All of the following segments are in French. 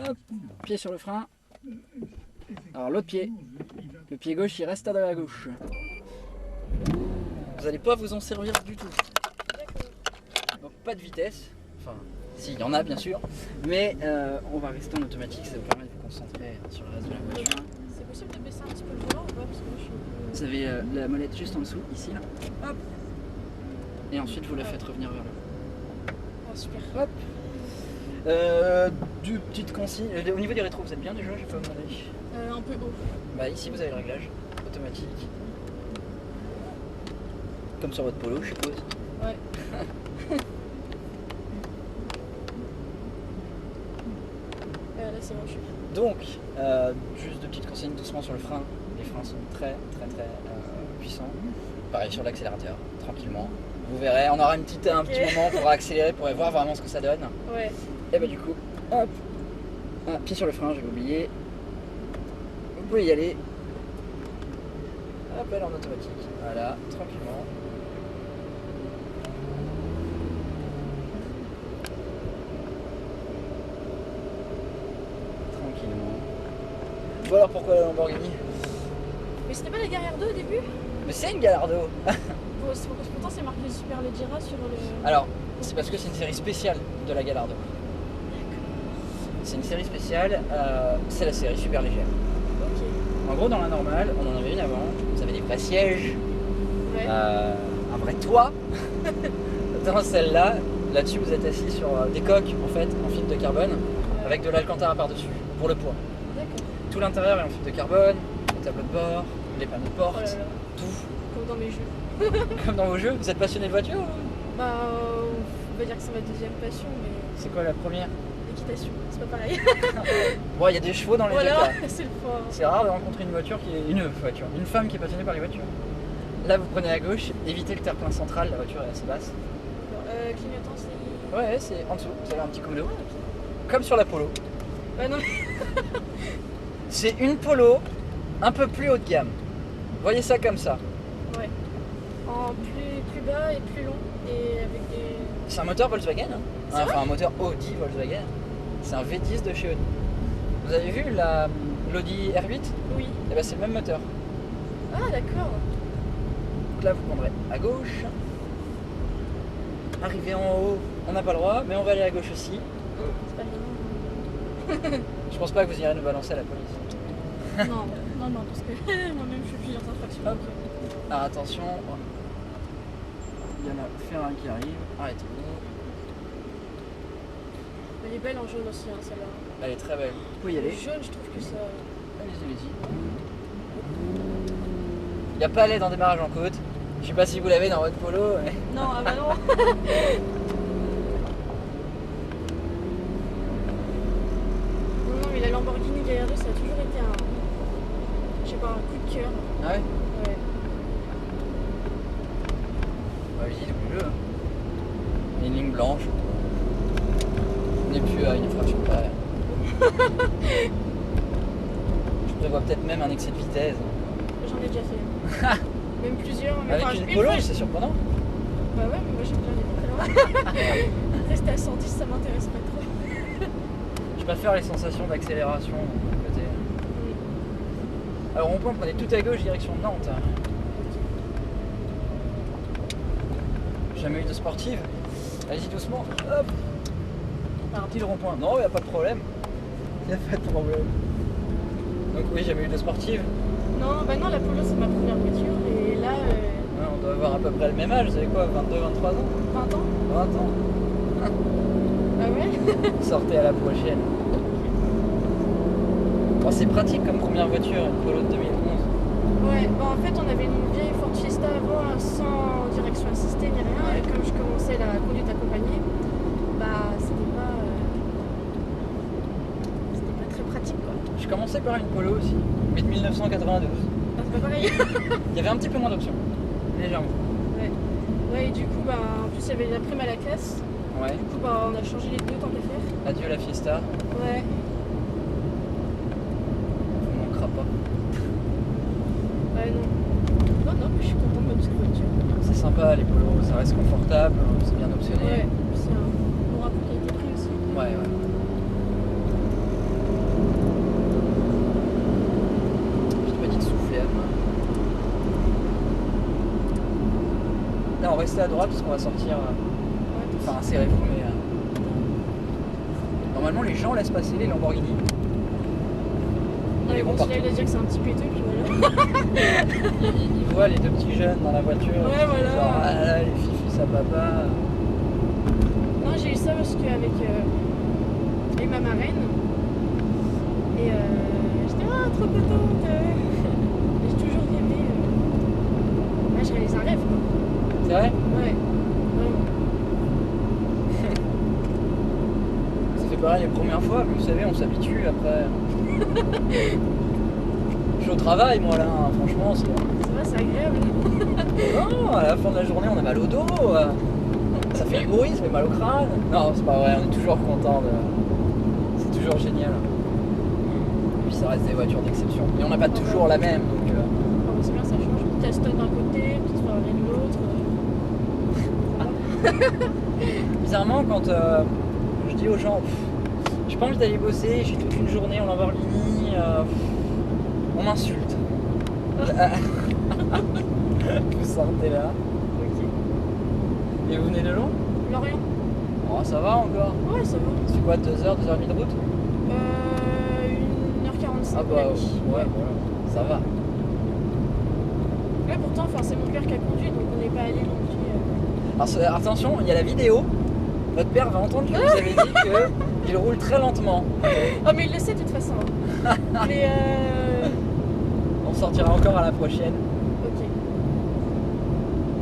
Hop, pied sur le frein. Alors l'autre pied, le pied gauche il reste à la gauche. Vous n'allez pas vous en servir du tout. Donc pas de vitesse, enfin si, il y en a bien sûr, mais on va rester en automatique, ça vous permet de vous concentrer sur le reste de la voiture. C'est possible de baisser un petit peu le volant ou pas? Parce que moi je suis un peu... Vous avez la molette juste en dessous, ici là. Hop. Et ensuite vous la faites revenir vers le haut. Ah super. Hop. Du petite consigne. Au niveau des rétros, vous êtes bien déjà? J'ai pas demandé. Un peu haut. Bah ici vous avez le réglage automatique. Comme sur votre polo, je suppose. Ouais. Là c'est bon, je suis. Donc, juste de petites consignes doucement sur le frein. Les freins sont très puissants. Pareil sur l'accélérateur, tranquillement. Vous verrez, on aura un petit moment pour accélérer, pour voir vraiment ce que ça donne. Ouais. Et bah du coup, hop, pied sur le frein, j'avais oublié. Vous pouvez y aller. Hop, elle est en automatique. Voilà, tranquillement. Tranquillement. Voilà pourquoi la Lamborghini. Mais c'était pas la Gallardo au début? Mais c'est une Gallardo. Pourtant c'est marqué Superleggera sur le... Alors, c'est parce que c'est une série spéciale de la Gallardo. C'est une série spéciale, c'est la série super légère. Ok. En gros, dans la normale, on en avait une avant, vous avez des vrais sièges, Ouais. un vrai toit. Dans celle-là, là-dessus vous êtes assis sur des coques en fait, en fibre de carbone, avec de l'alcantara par-dessus, pour le poids. D'accord. Tout l'intérieur est en fibre de carbone, les tableaux de bord, les panneaux de porte, Oh là là. tout. Comme dans mes jeux. Comme dans vos jeux, vous êtes passionné de voiture ou... Bah, on va dire que c'est ma deuxième passion, mais C'est quoi la première? l'équitation, c'est pas pareil. Bon, il y a des chevaux dans les deux Voilà, cas. c'est le point. C'est rare de rencontrer une femme qui est passionnée par les voitures. Là, vous prenez à gauche, évitez le terre-plein central, la voiture est assez basse. Clignotant, c'est... Ouais, c'est en dessous, vous avez un petit commodo. Comme sur la Polo. Ouais, non mais... C'est une Polo un peu plus haut de gamme. Voyez ça comme ça. Ouais. En plus bas et plus long, et avec des... C'est un moteur Volkswagen, hein. C'est vrai Enfin un moteur Audi Volkswagen. C'est un V10 de chez Audi. Vous avez vu l'Audi R8? Oui. Et ben c'est le même moteur. Ah, d'accord. Donc là vous prendrez à gauche. Arrivé en haut, on n'a pas le droit, mais on va aller à gauche aussi. C'est pas bien. Je pense pas que vous irez nous balancer à la police. Non, parce que moi-même je fais plusieurs infractions. Hop. Alors attention, il y en a Ferrari qui arrive. Arrêtez-vous. Elle est belle en jaune aussi, hein, celle-là. Elle est très belle. Vous pouvez y Le aller. jaune, je trouve que ça... Allez-y, allez-y. Il n'y a pas l'aide en démarrage en côte. Je sais pas si vous l'avez dans votre Polo. Mais... Non, ah bah non. Non, mais la Lamborghini Gallardo, ça a toujours été un... Je sais pas, un coup de cœur. Ah ouais? Ouais. Bah oui, le bleu. Une ligne blanche. On n'est plus à une infraction près. Je prévois peut-être même un excès de vitesse. J'en ai déjà fait. Même plusieurs. Mais Avec enfin, une une Polo, fois, c'est surprenant. Bah ouais, mais moi j'aime bien les très loin. Rester à 110, ça m'intéresse pas trop. Je préfère les sensations d'accélération de mon côté. Alors on prenez tout à gauche direction Nantes. Jamais eu de sportive. Allez-y doucement. Hop. Parti le rond-point. Non, il n'y a pas de problème. Il n'y a pas de problème. Donc oui, jamais eu de sportive. Non, bah non, la Polo c'est ma première voiture et là, Ouais, on doit avoir à peu près le même âge. Vous savez quoi, 22, 23 ans? 20 ans. 20 ans. Ah ouais. Sortez à la prochaine. Bon, c'est pratique comme première voiture, une Polo de 2011. Ouais, bah en fait on avait une vieille Ford Fiesta avant sans direction assistée ni rien, Ouais. et comme je commençais la conduite accompagnée, bah c'était pas très pratique quoi. Je commençais par une Polo aussi, mais de 1992. Ah, c'est pas pareil. Il y avait un petit peu moins d'options, légèrement. Ouais. Ouais, et du coup, bah en plus il y avait la prime à la classe, Ouais. du coup bah on a changé les deux tant qu'à faire. Adieu la Fiesta, Ouais. on manquera pas. Ouais, non. Non, non, mais je suis contente de ma petite voiture. C'est sympa les Polos, ça reste confortable, c'est bien optionné. Ouais, c'est un bon rapport qualité-prix aussi. Ouais, ouais. rester à droite parce qu'on va sortir. Ouais, Enfin, serrez-vous, mais. Normalement, les gens laissent passer les Lamborghini. ouais, Ils vont bon, partout. celui-là, il a dit que c'est un petit péteux, puis voilà. Ils voient les deux petits jeunes dans la voiture. Ouais, voilà. Genre, ah là, les filles, ça papa. Non, j'ai eu ça parce qu'avec avec ma marraine. Et j'étais trop contente. J'ai toujours rêvé. Ouais, je réalise un rêve, quoi. C'est vrai? Ouais, vraiment. Ça fait pareil les premières fois, mais vous savez, on s'habitue après. Je suis au travail, moi là, hein, franchement, c'est. C'est vrai, c'est agréable. Non, à la fin de la journée, on a mal au dos. Ça fait du bruit, ça fait mal au crâne. Non, c'est pas vrai, on est toujours content de. C'est toujours génial. Et puis ça reste des voitures d'exception. Et on n'a pas toujours la même, donc. Oh, c'est bien, ça change. Petite Aston d'un côté, petite Ferrari de l'autre. Bizarrement, quand je dis aux gens, j'ai pas envie d'aller bosser, j'ai toute une journée en Lamborghini, on m'insulte. Vous sortez là. Ok. Et vous venez de loin? Lorient. Oh, ça va encore. Ouais, ça va. C'est quoi, 2 heures, 2h30 de route? 1h45. Ah bah la nuit. ouais, voilà, ça va. Ouais, pourtant, enfin, c'est mon père qui a conduit, donc on n'est pas allé non plus. Alors, attention, il y a la vidéo. Votre père va entendre que vous avez dit qu'il roule très lentement. Oh, mais il le sait de toute façon. Hein. Mais On sortira encore à la prochaine. ok.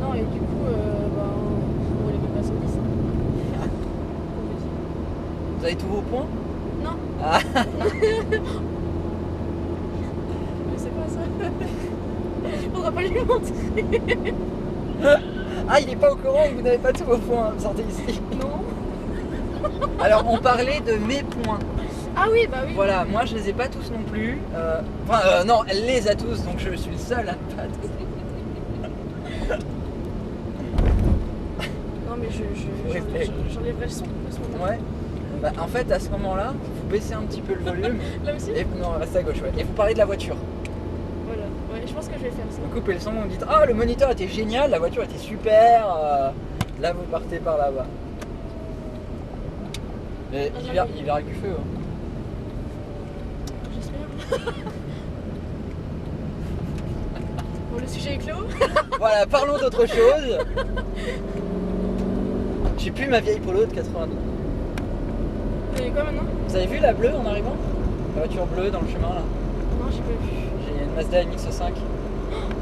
Non, et du coup, on roulait même pas 110. Hein. Vous avez tous vos points? Non. Ah. Mais c'est quoi ça? Faudra pas lui montrer. Ah, il est pas au courant que vous n'avez pas tous vos points. Sortez ici. Non. Alors, on parlait de mes points. Ah oui, bah oui. Voilà, moi je les ai pas tous non plus. Non, elle les a tous, donc je suis le seul à pas tous. Non, mais j'enlèverai le son à ce moment-là. Ouais. Bah, en fait, à ce moment-là, vous baissez un petit peu le volume. Là aussi. Et non, restez à gauche, ouais. Et vous parlez de la voiture. Voilà. Ouais, je pense que je vais faire ça. Vous coupez le son, vous dites ah, le moniteur était génial, la voiture était super. Là, vous partez par là-bas. Mais il verra du feu. Hein. J'espère. Bon, le sujet est clos. Voilà, parlons d'autre chose. J'ai plus ma vieille Polo de 82. Et quoi maintenant? Vous avez vu la bleue en arrivant? La voiture bleue dans le chemin là. Non, j'ai pas vu. J'ai une Mazda MX-5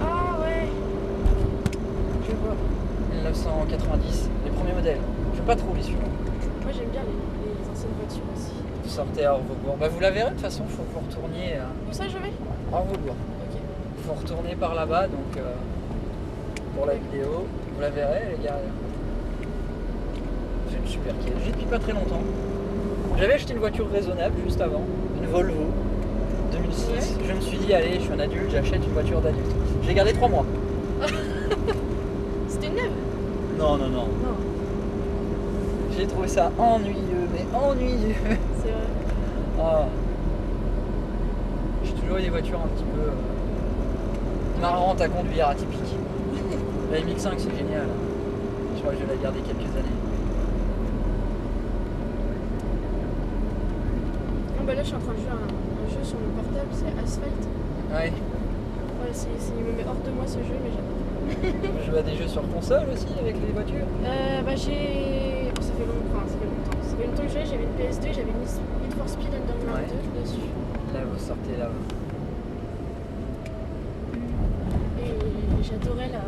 Ah ouais. Je vois. 1990, les premiers modèles. Je veux pas trop les suivants. Moi j'aime bien les anciennes voitures aussi. Vous sortez à Orvaubourg. Bah vous la verrez de toute façon, faut que vous retourniez Où ça je vais? à Orvaubourg. Ok. Faut retourner par là-bas donc pour la vidéo. Vous la verrez les gars. C'est une super caisse. J'ai depuis pas très longtemps. J'avais acheté une voiture raisonnable juste avant, une Volvo 2006. Ouais. Je me suis dit allez, je suis un adulte, j'achète une voiture d'adulte. J'ai gardé 3 mois. C'était neuve? Non. Non, J'ai trouvé ça ennuyeux, mais ennuyeux. c'est vrai. Ah. J'ai toujours eu des voitures un petit peu marrantes à conduire, atypiques. La MX-5 c'est génial. Je crois que je vais la garder quelques années. Non, bah là je suis en train de jouer à un jeu sur mon portable, c'est Asphalt. Ouais. Ouais, il me met hors de moi ce jeu, mais j'adore. Je joue à des jeux sur console aussi avec les voitures. Bah j'ai. Ça fait longtemps. Ça fait longtemps que j'avais une PS2, j'avais une Need for Speed Underground 2 dessus. Là vous sortez là. Et j'adorais la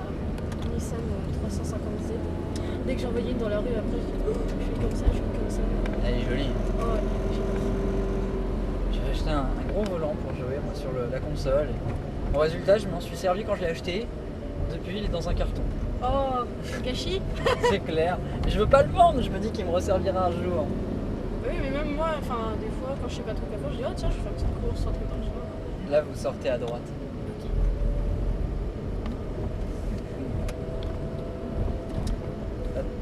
Nissan 350Z. Dès que j'en voyais une dans la rue, après je fais comme ça, je fais comme ça. Elle est jolie. Oh ouais, j'adore. J'ai acheté un gros volant pour jouer moi, sur la console. Et au résultat, je m'en suis servi quand je l'ai acheté. Depuis, il est dans un carton. Oh, gâchis. C'est clair. Mais je veux pas le vendre, je me dis qu'il me resservira un jour. Oui, mais même moi, enfin, des fois, quand je sais pas trop quoi faire, je dis oh tiens, je vais faire une petite course, un truc dans le genre. Là, vous sortez à droite. Ok.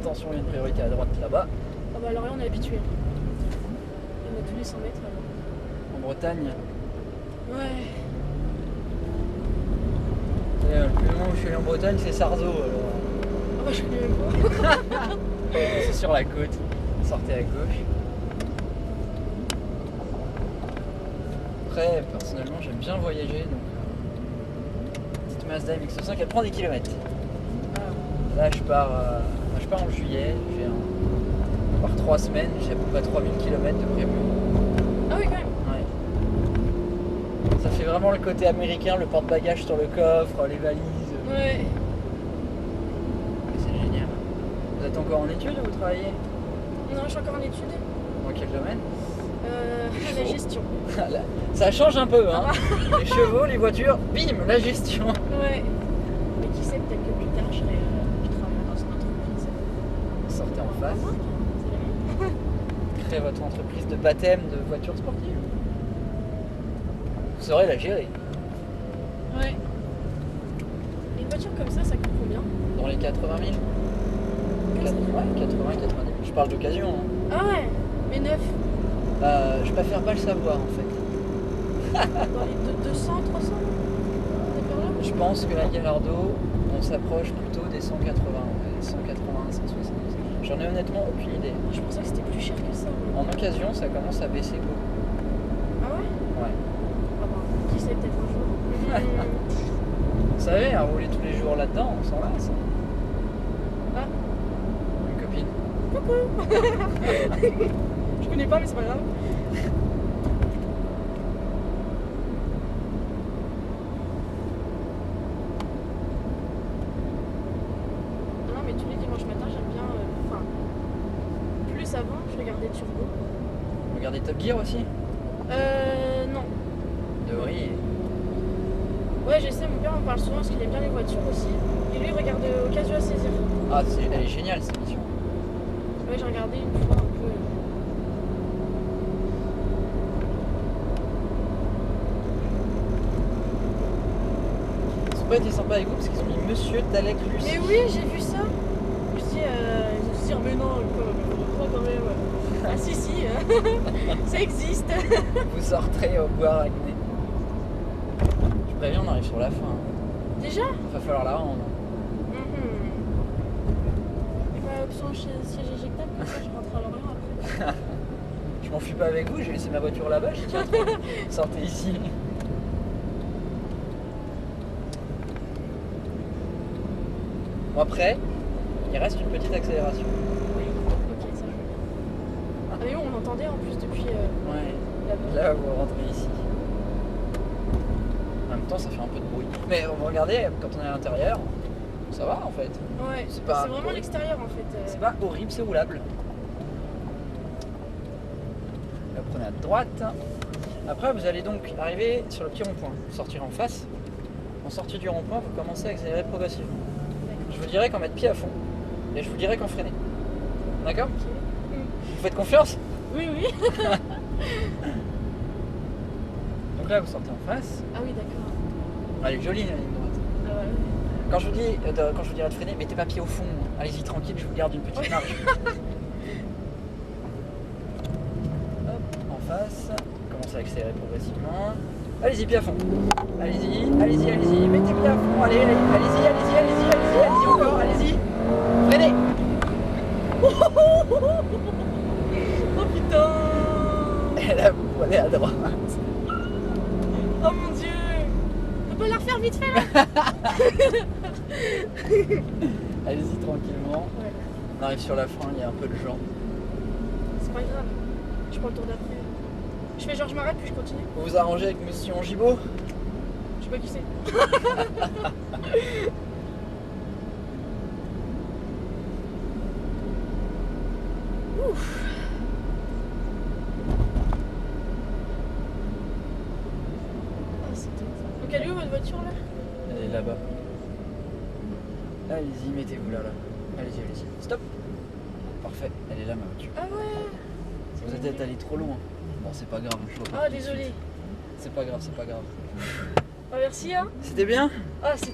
Attention, il y a une priorité à droite là-bas. Ah bah alors là, on est habitué. On a tous les 100 mètres alors. En Bretagne. Ouais. Le moment où je suis allé en Bretagne, c'est Sarzeau. Alors. Ah Moi je connais même pas. C'est sur la côte. Sortez à gauche. Après, personnellement, j'aime bien voyager, donc petite Mazda MX-5, elle prend des kilomètres. Là, je pars en juillet. Je pars 3 semaines. J'ai à peu près 3000 km de prévu. Ah oui, quand même. Ouais. Ça fait vraiment le côté américain, le porte-bagages sur le coffre, les valises. Ouais. C'est génial. Vous êtes encore en études ou vous travaillez? Non, je suis encore en études. Dans quel domaine? La gestion. Ça change un peu, hein. Les chevaux, les voitures, bim, la gestion. Ouais. Mais qui sait, peut-être que plus tard, je travaillerai dans une entreprise. Sortez en face. C'est la même. Créez votre entreprise de baptême de voitures sportives. Vous saurez la gérer. Ouais. Et une voiture comme ça coûte combien? Dans les 80 000. Ouais, 80 000. Je parle d'occasion. Hein. Ah ouais, mais neuf. Je préfère pas le savoir en fait. Dans les 200, 300. Je pense que la Gallardo, on s'approche plutôt des 180, ouais, 180, 160. J'en ai honnêtement aucune idée. Je pensais que c'était plus cher que ça. En occasion, ça commence à baisser beaucoup. Ah ouais? Ouais. Ah bah, qui sait, peut-être un jour. Vous savez, à rouler tous les jours là-dedans, on s'en lasse. Ah. Une copine. Coucou. Je connais pas, mais c'est pas grave. Non, mais tous les dimanches matins, j'aime bien. Enfin, plus avant, je regardais Turbo. Vous regardez Top Gear aussi? Non. Devriez. Ouais, je sais, mon père en parle souvent parce qu'il aime bien les voitures aussi. Et lui, il regarde Occasion à saisir. Ah, elle est géniale cette émission. Ouais, j'ai regardé une fois un peu. Ils ont pas été sympas avec vous parce qu'ils ont mis Monsieur Talek Lucie. Mais oui, j'ai vu ça. Je dis, ils vont se dire, mais non, quand même. Ah si, ça existe. Vous sortirez au bois Ragné. Je préviens, on arrive sur la fin. Hein. Déjà? Va falloir la rendre. Et pas option siège éjectable, comme ça je rentre à Lorient après. Je m'enfuis pas avec vous, j'ai laissé ma voiture là-bas, je tiens. Sortez ici. Bon après, il reste une petite accélération. Oui, ok, ça joue. Ah mais oui, on l'entendait en plus depuis Ouais, là-bas. là vous rentrez ici. En même temps, ça fait un peu de bruit. Mais regardez, quand on est à l'intérieur, ça va en fait. Ouais, C'est c'est pas vraiment horrible. l'extérieur en fait. C'est pas horrible, c'est roulable. Là, prenez à droite. Après, vous allez donc arriver sur le petit rond-point. Vous sortirez en face. En sortie du rond-point, vous commencez à accélérer progressivement. Je vous dirai qu'en mettre pied à fond. Et je vous dirai qu'en freiner. D'accord? Ok. Vous faites confiance? Oui, oui. Donc là, vous sortez en face. Ah oui, d'accord. Elle est jolie la ligne droite. Ah ouais. Quand je vous dirai de freiner, mettez pas pied au fond. Allez-y tranquille, je vous garde une petite marge. Hop, en face. Commencez à accélérer progressivement. Allez-y, pied à fond. Allez-y, allez-y, allez-y. Mettez pied à fond. Allez, allez-y, encore. Allez-y. Freinez. Oh putain. Et là, vous prenez à droite. Oh mon dieu. On peut la refaire vite fait là. Allez-y tranquillement. Ouais. On arrive sur la fin, il y a un peu de gens. C'est pas grave. Je prends le tour d'après. Je fais genre je m'arrête puis je continue. Vous vous arrangez avec Monsieur Angibaud? Je sais pas qui c'est. Ouf. Ah, c'est top. Donc elle est où votre voiture là? Elle est là-bas. Allez-y, mettez-vous là. Allez-y, allez-y. Stop. Parfait, elle est là ma voiture. Ah ouais. Vous êtes peut-être allé trop loin. Bon, c'est pas grave, je vois pas. Ah tout de désolé. suite. C'est pas grave, c'est pas grave. Ah merci hein. C'était bien? Ah c'était